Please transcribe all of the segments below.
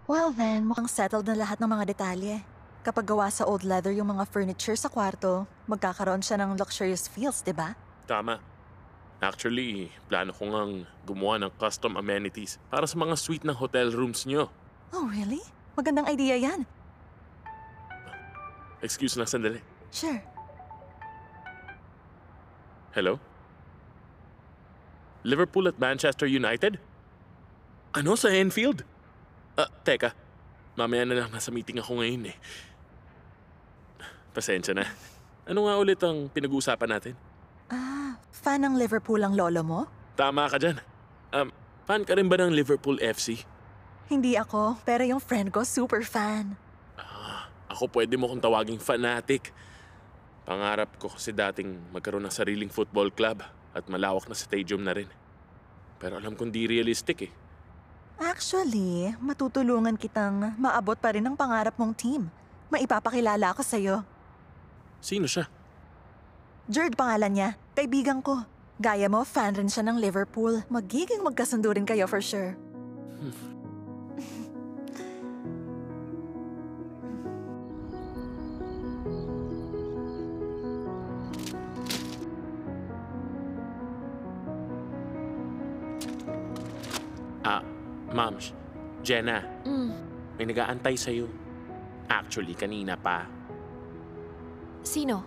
Well then, mukhang settled na lahat ng mga detalye. Kapag gawa sa old leather yung mga furniture sa kwarto, magkakaroon siya ng luxurious feels, di ba? Tama. Actually, plano ko ngang gumawa ng custom amenities para sa mga suite ng hotel rooms nyo. Oh, really? Magandang idea yan. Excuse na sandali. Sure. Hello? Liverpool at Manchester United? Ano sa Enfield? Teka. Mamaya na lang, nasa meeting ako ngayon eh. Pasensya na. Ano nga ulit ang pinag-uusapan natin? Fan ng Liverpool ang lolo mo? Tama ka dyan. Fan ka rin ba ng Liverpool FC? Hindi ako, pero yung friend ko super fan. Ako pwede mo kong tawaging fanatic. Pangarap ko kasi dating magkaroon ng sariling football club at malawak na stadium na rin. Pero alam kong di realistic eh. Actually, matutulungan kitang maabot pa rin ang pangarap mong team. Maipapakilala ako sa'yo. Sino siya? Jerd pangalan niya, kaibigan ko. Gaya mo, fan rin siya ng Liverpool. Magiging magkasundo rin kayo for sure. Ma'am, Jenna. May nag-aantay sa'yo. Actually, kanina pa. Sino?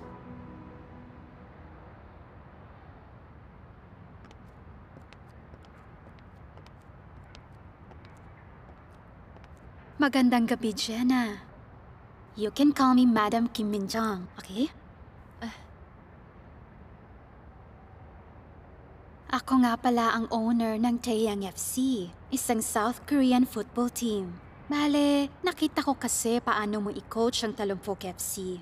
Magandang gabi, Jenna. You can call me Madam Kim Min-jong, okay? Ako nga pala ang owner ng Taeyang FC, isang South Korean football team. Bale, nakita ko kasi paano mo i-coach ang Talumpok FC.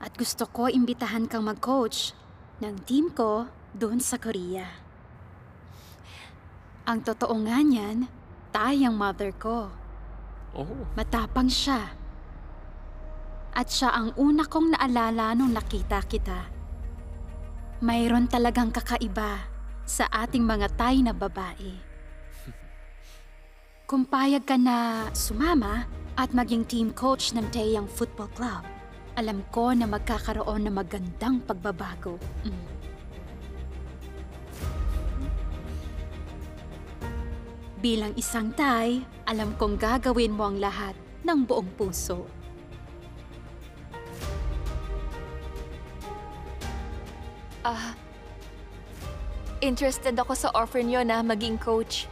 At gusto ko imbitahan kang mag-coach ng team ko doon sa Korea. Ang totoo nga niyan, Tay ang mother ko. Oh. Matapang siya. At siya ang una kong naalala nung nakita kita. Mayroon talagang kakaiba sa ating mga Tay na babae. Kung payag ka na sumama at maging team coach ng Taeyang Football Club, alam ko na magkakaroon ng magandang pagbabago. Bilang isang Tay, alam kong gagawin mo ang lahat ng buong puso. Interested ako sa offer niyo na maging coach.